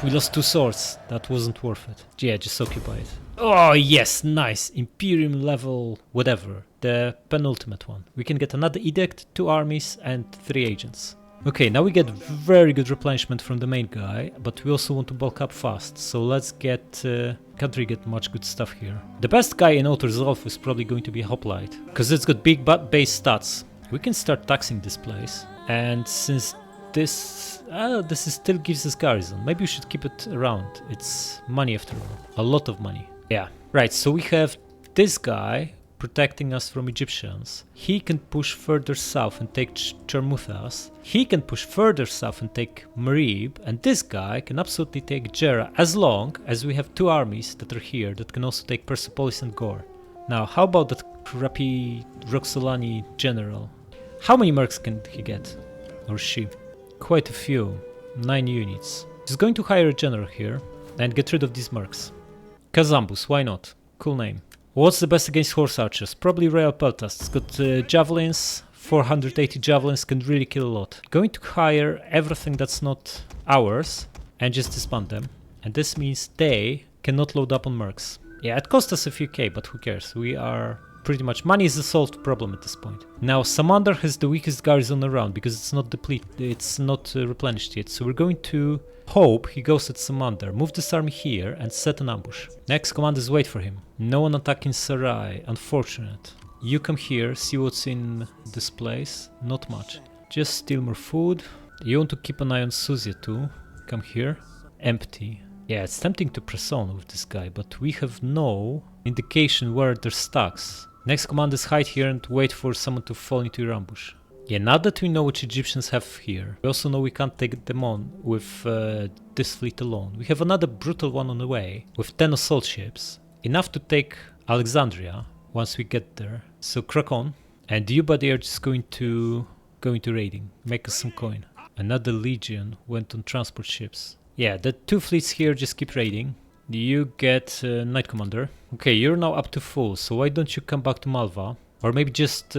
We lost 2 swords. That wasn't worth it. Yeah, just occupy it. Oh, yes, nice. Imperium level, whatever. The penultimate one. We can get another edict, 2 armies, and 3 agents. Okay, now we get very good replenishment from the main guy, but we also want to bulk up fast. So let's get... can't really get much good stuff here. The best guy in auto-resolve is probably going to be Hoplite, because it's got big base stats. We can start taxing this place. And since this still gives us garrison, maybe we should keep it around. It's money after all. A lot of money. Yeah. Right, so we have this guy protecting us from Egyptians. He can push further south and take Charmuthas. He can push further south and take Marib. And this guy can absolutely take Jera as long as we have 2 armies that are here that can also take Persepolis and Gore. Now, how about that crappy Roxolani general? How many mercs can he get? Or she? Quite a few. 9 units. He's going to hire a general here and get rid of these mercs. Kazambus, why not? Cool name. What's the best against horse archers? Probably Real Peltas. It's got javelins, 480 javelins, can really kill a lot. Going to hire everything that's not ours and just disband them. And this means they cannot load up on mercs. Yeah, it cost us a few K, but who cares? We are pretty much... Money is a solved problem at this point. Now, Samander has the weakest garrison around because it's not it's not replenished yet. So we're going to hope he goes at Samander, move this army here and set an ambush. Next commanders wait for him. No one attacking Sarai. Unfortunate. You come here, see what's in this place. Not much. Just steal more food. You want to keep an eye on Suzia too. Come here. Empty. Yeah, it's tempting to press on with this guy, but we have no indication where there's stacks. Next command is hide here and wait for someone to fall into your ambush. Yeah, now that we know what Egyptians have here, we also know we can't take them on with this fleet alone. We have another brutal one on the way with 10 assault ships. Enough to take Alexandria once we get there. So crack on. And you, buddy, are just going to raiding. Make us some coin. Another legion went on transport ships. Yeah, the 2 fleets here just keep raiding. You get Knight Commander. Okay, you're now up to full, so why don't you come back to Malva? Or maybe just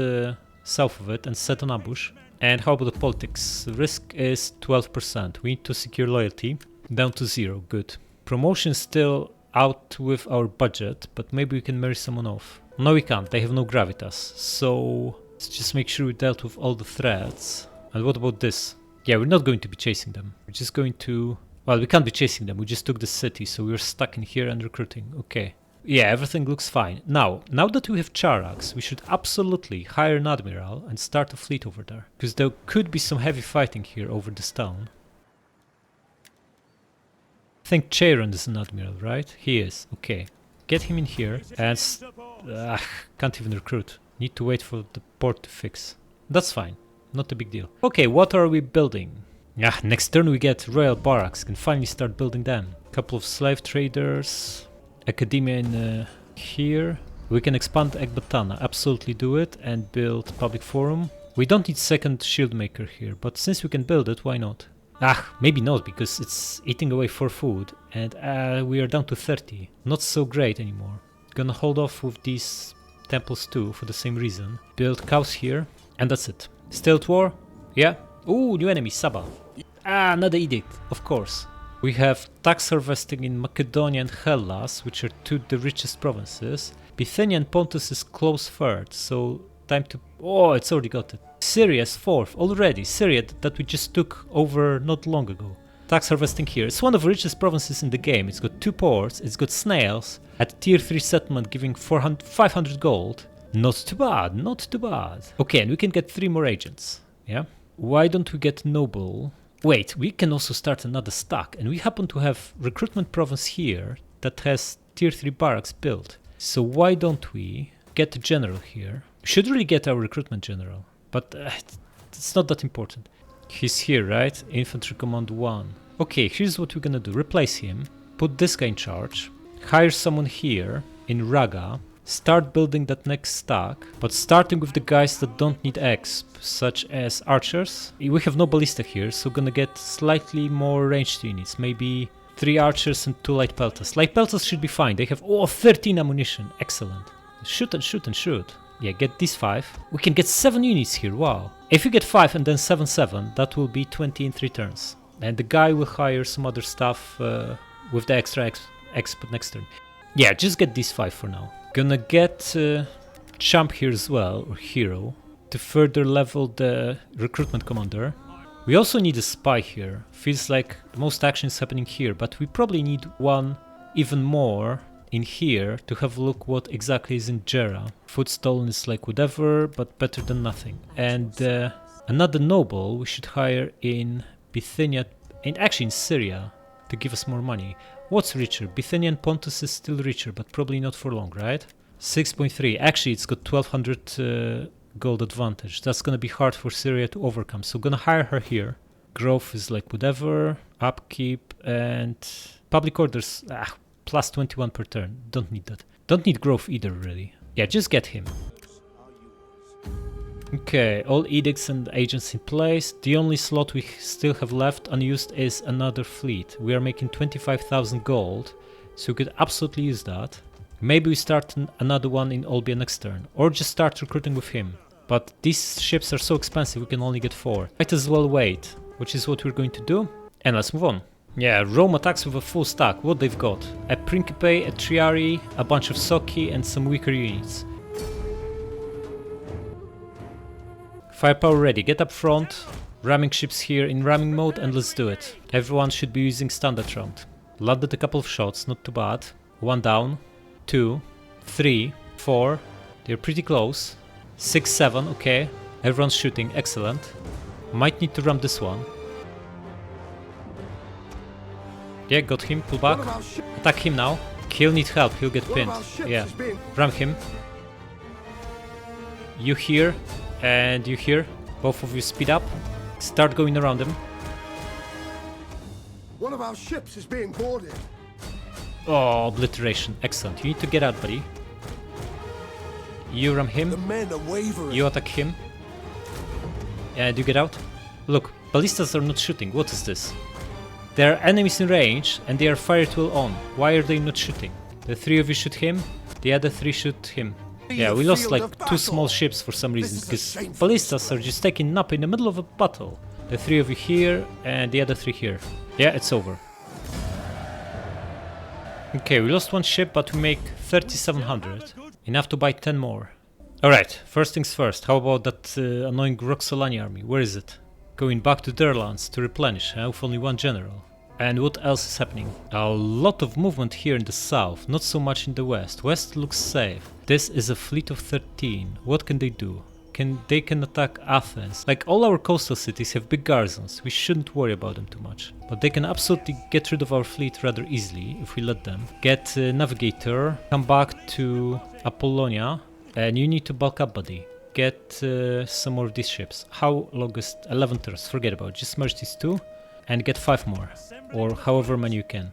south of it and set an ambush. And how about the politics? The risk is 12%. We need to secure loyalty. Down to 0, good. Promotion is still out with our budget, but maybe we can marry someone off. No, we can't, they have no gravitas. So let's just make sure we dealt with all the threats. And what about this? Yeah, we're not going to be chasing them. We're just going to... Well, we can't be chasing them, we just took the city, so we're stuck in here and recruiting. Okay. Yeah, everything looks fine. Now that we have Charax, we should absolutely hire an admiral and start a fleet over there. Because there could be some heavy fighting here over this town. I think Cheiron is an admiral, right? He is. Okay. Get him in here and... can't even recruit. Need to wait for the port to fix. That's fine. Not a big deal. Okay, what are we building? Next turn we get royal barracks. Can finally start building them. Couple of slave traders. Academia in here. We can expand Ecbatana. Absolutely do it. And build public forum. We don't need second shield maker here. But since we can build it, why not? Maybe not, because it's eating away for food. And we are down to 30. Not so great anymore. Gonna hold off with these temples too for the same reason. Build cows here. And that's it. Still at war? Yeah. Ooh, new enemy, Saba. Another edict, of course. We have tax harvesting in Macedonia and Hellas, which are 2 of the richest provinces. Bithynia and Pontus is close third, so time to... Oh, it's already got it. Syria is 4th, already. Syria that we just took over not long ago. Tax harvesting here. It's one of the richest provinces in the game. It's got 2 ports, it's got snails. At tier 3 settlement giving 500 gold. Not too bad, not too bad. Okay, and we can get 3 more agents. Yeah? Why don't we get noble? Wait, we can also start another stack, and we happen to have recruitment province here that has tier 3 barracks built. So why don't we get a general here? We should really get our recruitment general, but it's not that important. He's here, right? Infantry command 1. Okay, here's what we're gonna do. Replace him, put this guy in charge, hire someone here in Raga, start building that next stack, but starting with the guys that don't need exp, such as archers. We have no ballista here, so gonna get slightly more ranged units, maybe 3 archers and 2 light peltas. Light peltas should be fine, they have 13 ammunition, excellent. Shoot and shoot and shoot. Yeah, get these 5. We can get 7 units here, wow. If you get 5 and then 7, that will be 20 in 3 turns. And the guy will hire some other stuff with the extra exp next turn. Yeah, just get these 5 for now. Gonna get Champ here as well, or Hero, to further level the recruitment commander. We also need a spy here. Feels like the most action is happening here, but we probably need one even more in here to have a look what exactly is in Gera. Food stolen is like whatever, but better than nothing. And another noble we should hire in Bithynia, and actually in Syria, to give us more money. What's richer? Bithynia and Pontus is still richer, but probably not for long, right? 6.3. Actually, it's got 1200 gold advantage. That's gonna be hard for Syria to overcome, so gonna hire her here. Growth is like whatever. Upkeep and public orders. Plus 21 per turn. Don't need that. Don't need growth either, really. Yeah, just get him. Okay, all edicts and agents in place. The only slot we still have left unused is another fleet. We are making 25,000 gold, so we could absolutely use that. Maybe we start another one in Olbia next turn, or just start recruiting with him. But these ships are so expensive we can only get 4. Might as well wait, which is what we're going to do. And let's move on. Yeah, Rome attacks with a full stack. What they've got? A Principe, a Triari, a bunch of Soki, and some weaker units. Firepower ready, get up front, ramming ships here in ramming mode, and let's do it. Everyone should be using standard round. Landed a couple of shots, not too bad. 1 down, 2, 3, 4, They're pretty close. 6-7, okay. Everyone's shooting, excellent. Might need to ram this one. Yeah, got him, pull back. Attack him now. He'll need help, he'll get pinned. Yeah, ram him. You here, and you here. Both of you speed up. Start going around them. One of our ships is being boarded. Oh, obliteration, excellent. You need to get out, buddy. You ram him. The men are wavering. You attack him. And you get out. Look, ballistas are not shooting. What is this? There are enemies in range and they are fire tool on. Why are they not shooting? The 3 of you shoot him, the other 3 shoot him. Yeah, we lost like 2 small ships for some reason because ballistas are just taking nap in the middle of a battle. The 3 of you here and the other 3 here. Yeah, it's over. Okay, we lost 1 ship, but we make 3,700. Enough to buy 10 more. Alright, first things first. How about that annoying Roxolani army? Where is it? Going back to their lands to replenish, with only 1 general. And what else is happening? A lot of movement here in the south, not so much in the west. West looks safe. This is a fleet of 13. What can they do? They can attack Athens. Like all our coastal cities have big garrisons. We shouldn't worry about them too much. But they can absolutely get rid of our fleet rather easily if we let them. Get a navigator, come back to Apollonia, and you need to bulk up, buddy. Get some more of these ships. How long is 11 turns? Forget about it. Just merge these 2 and get 5 more. Or however many you can.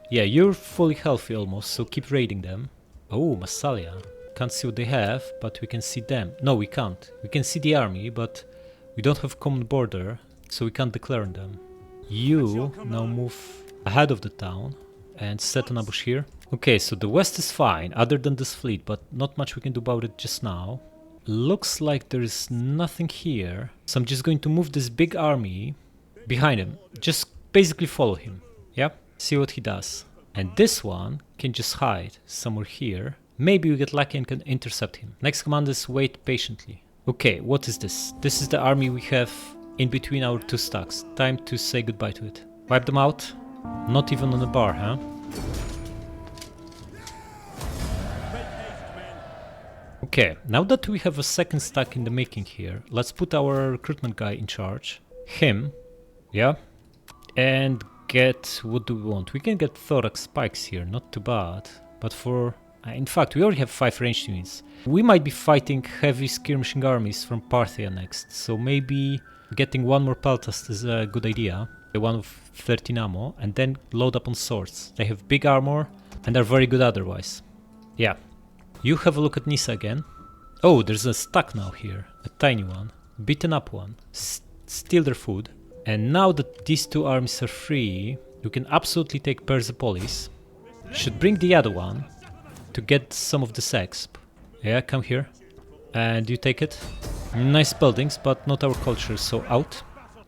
Yeah, you're fully healthy almost, so keep raiding them. Oh, Massalia. Can't see what they have, but we can see them. No, we can't. We can see the army, but we don't have common border, so we can't declare on them. You now move ahead of the town and set an ambush here. Okay, so the west is fine, other than this fleet, but not much we can do about it just now. Looks like there is nothing here, so I'm just going to move this big army behind him. Just basically follow him, yeah? See what he does. And this one can just hide somewhere here. Maybe we get lucky and can intercept him. Next command is wait patiently. Okay, what is this? This is the army we have in between our 2 stacks. Time to say goodbye to it. Wipe them out. Not even on a bar, huh? Okay, now that we have a second stack in the making here, let's put our recruitment guy in charge. Him, yeah, and get, what do we want? We can get thorax spikes here, not too bad, but for, in fact, we already have 5 ranged units. We might be fighting heavy skirmishing armies from Parthia next, so maybe getting 1 more peltast is a good idea, one of 13 ammo, and then load up on swords. They have big armor and are very good otherwise. Yeah. You have a look at Nisa again. Oh, there's a stack now here, a tiny one, beaten up one, steal their food. And now that these 2 armies are free, you can absolutely take Persepolis. Should bring the other one to get some of the exp. Yeah, come here. And you take it. Nice buildings, but not our culture, so out.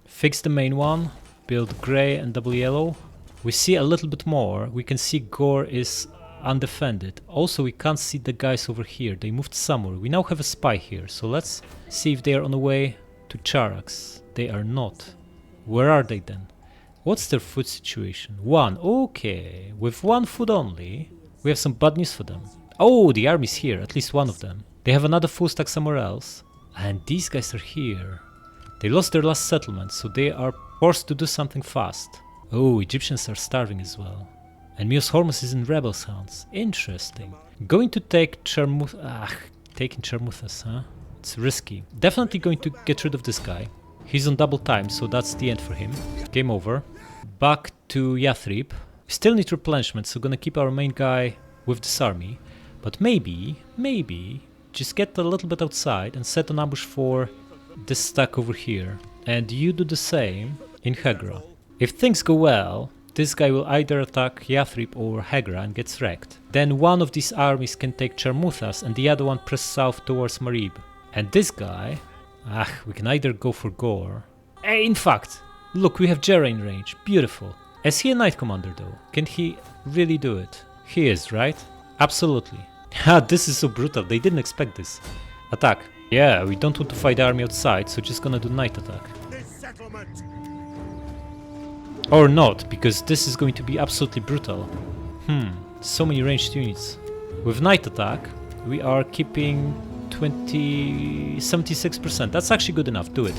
Fix the main one, build grey and double yellow. We see a little bit more. We can see Gore is undefended. Also, we can't see the guys over here. They moved somewhere. We now have a spy here, so let's see if they are on the way to Charax. They are not. Where are they then? What's their food situation? 1. Okay, with 1 food only. We have some bad news for them. Oh, the army's here, at least one of them. They have another full stack somewhere else. And these guys are here. They lost their last settlement, so they are forced to do something fast. Oh, Egyptians are starving as well. And Mios Hormuz is in rebels' hands. Interesting. Going to take taking Charmuthas, huh? It's risky. Definitely going to get rid of this guy. He's on double time, so that's the end for him. Game over. Back to Yathrib. We still need replenishment, so gonna keep our main guy with this army. But maybe, just get a little bit outside and set an ambush for this stack over here. And you do the same in Hegra. If things go well, this guy will either attack Yathrib or Hegra and gets wrecked. Then one of these armies can take Charmuthas and the other one press south towards Marib. And this guy, we can either go for Gore. In fact, look, we have Jera in range. Beautiful. Is he a Knight Commander though? Can he really do it? He is, right? Absolutely. This is so brutal. They didn't expect this. Attack. Yeah, we don't want to fight the army outside, so just gonna do night attack. Or not, because this is going to be absolutely brutal. So many ranged units. With night attack, we are keeping 76%. That's actually good enough. Do it.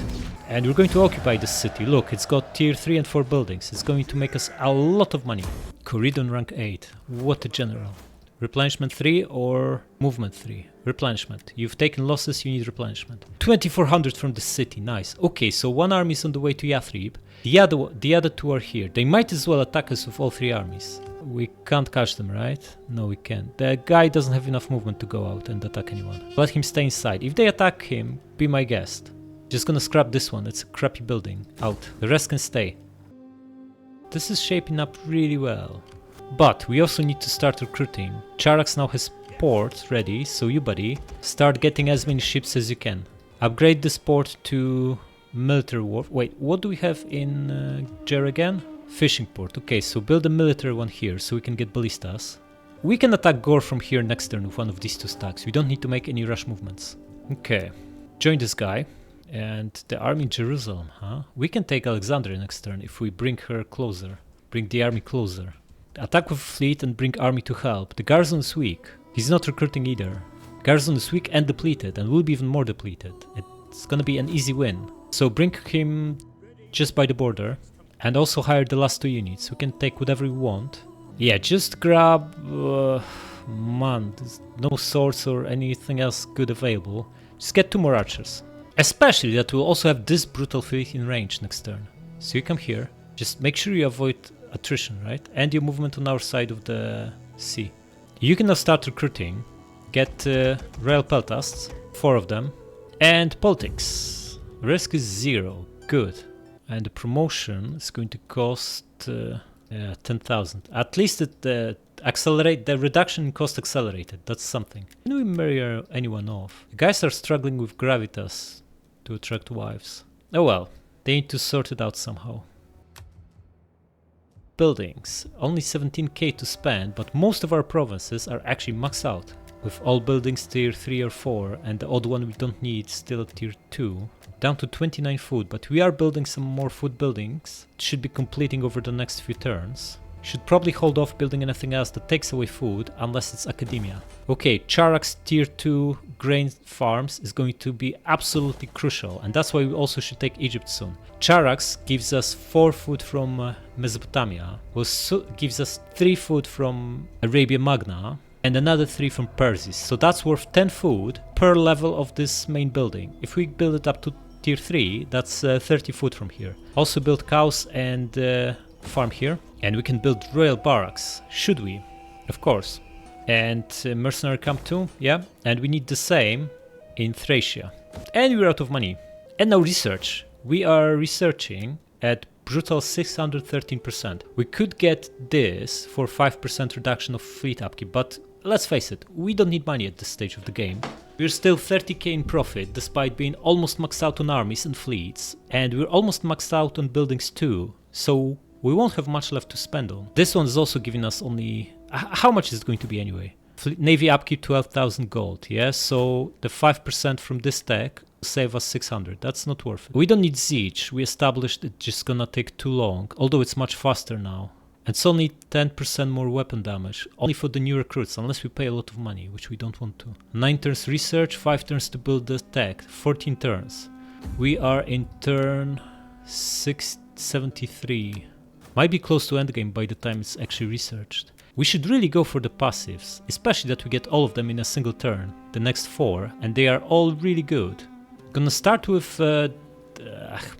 And we're going to occupy this city. Look, it's got tier 3 and 4 buildings. It's going to make us a lot of money. Corridon rank 8. What a general. Replenishment 3 or movement 3? Replenishment. You've taken losses, you need replenishment. 2400 from the city. Nice. Okay, so one army is on the way to Yathrib. The other two are here. They might as well attack us with all 3 armies. We can't catch them, right? No, we can't. The guy doesn't have enough movement to go out and attack anyone. Let him stay inside. If they attack him, be my guest. Just gonna scrap this one. It's a crappy building. Out. The rest can stay. This is shaping up really well. But we also need to start recruiting. Charax now has port ready, so you buddy, start getting as many ships as you can. Upgrade this port to military war. Wait, what do we have in Jer again? Fishing port. Okay, so build a military one here so we can get ballistas. We can attack Gore from here next turn with one of these 2 stacks. We don't need to make any rush movements. Okay, join this guy. And the army in Jerusalem, huh? We can take Alexandria next turn if we bring her closer. Bring the army closer. Attack with fleet and bring army to help. The garrison is weak. He's not recruiting either. Garrison is weak and depleted and will be even more depleted. It's gonna be an easy win. So bring him just by the border and also hire the last 2 units. We can take whatever we want. Yeah, just grab... man, there's no swords or anything else good available. Just get 2 more archers. Especially that we'll also have this brutal fleet in range next turn. So you come here. Just make sure you avoid attrition, right? And your movement on our side of the sea. You can now start recruiting. Get Royal Peltasts, 4 of them. And politics. Risk is 0. Good. And the promotion is going to cost 10,000. At least it accelerate the reduction in cost accelerated. That's something. Can we marry anyone off? The guys are struggling with gravitas to attract wives. Oh well, they need to sort it out somehow. Buildings. Only 17k to spend, but most of our provinces are actually maxed out. With all buildings tier 3 or 4 and the odd one we don't need still at tier 2. Down to 29 food, but we are building some more food buildings. It should be completing over the next few turns. Should probably hold off building anything else that takes away food, unless it's academia. Okay, Charax tier 2 grain farms is going to be absolutely crucial, and that's why we also should take Egypt soon. Charax gives us 4 food from Mesopotamia, gives us 3 food from Arabia Magna, and another 3 from Persis. So that's worth 10 food per level of this main building. If we build it up to tier 3, that's 30 food from here. Also build cows and farm here. And we can build royal barracks, should we? Of course. And mercenary camp too, yeah. And we need the same in Thracia. And we're out of money. And now research. We are researching at brutal 613%. We could get this for 5% reduction of fleet upkeep, but let's face it, we don't need money at this stage of the game. We're still 30k in profit despite being almost maxed out on armies and fleets, and we're almost maxed out on buildings too, so we won't have much left to spend on. This one is also giving us only... how much is it going to be anyway? Navy upkeep 12,000 gold, yeah? So the 5% from this tech will save us 600. That's not worth it. We don't need siege. We established it's just gonna take too long, although it's much faster now. It's only 10% more weapon damage, only for the new recruits, unless we pay a lot of money, which we don't want to. 9 turns research, 5 turns to build the tech, 14 turns. We are in turn 673. Might be close to endgame by the time it's actually researched. We should really go for the passives, especially that we get all of them in a single turn, the next 4, and they are all really good. Gonna start with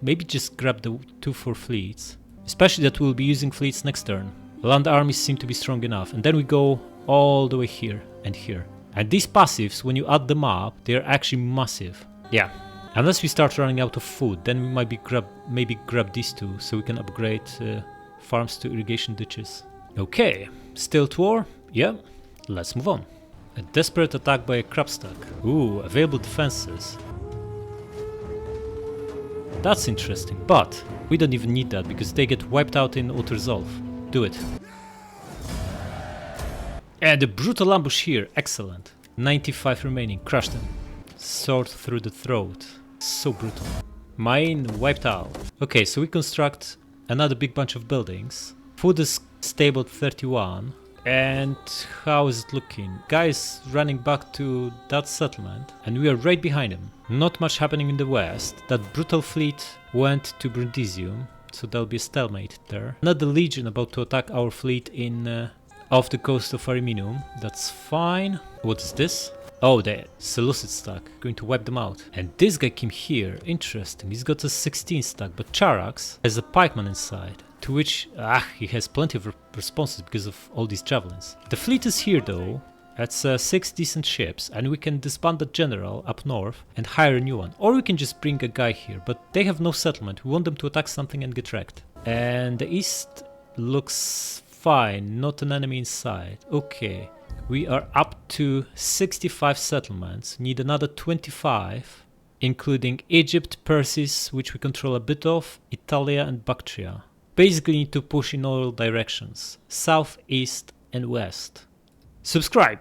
maybe just grab the 2 for fleets, especially that we'll be using fleets next turn. Land armies seem to be strong enough, and then we go all the way here and here. And these passives, when you add them up, they are actually massive. Yeah. Unless we start running out of food, then we might be maybe grab these 2 so we can upgrade farms to irrigation ditches. Okay, still at war? Yeah, let's move on. A desperate attack by a crabstack. Ooh, available defenses. That's interesting, but we don't even need that because they get wiped out in auto-resolve. Do it. And a brutal ambush here, excellent. 95 remaining, crush them. Sword through the throat. So brutal. Mine wiped out. Okay, so we construct another big bunch of buildings. Food is stable at 31. And how is it looking? Guys running back to that settlement and we are right behind him. Not much happening in the west. That brutal fleet went to Brundisium, so there'll be a stalemate there. Another legion about to attack our fleet in off the coast of Ariminum. That's fine. What is this? Oh, the Seleucid stack, going to wipe them out. And this guy came here, interesting, he's got a 16 stack, but Charax has a pikeman inside, to which, he has plenty of responses because of all these javelins. The fleet is here though, that's 6 decent ships, and we can disband the general up north and hire a new one. Or we can just bring a guy here, but they have no settlement, we want them to attack something and get wrecked. And the east looks fine, not an enemy inside, okay. We are up to 65 settlements, need another 25, including Egypt, Persis, which we control a bit of, Italia and Bactria. Basically need to push in all directions, south, east and west. Subscribe!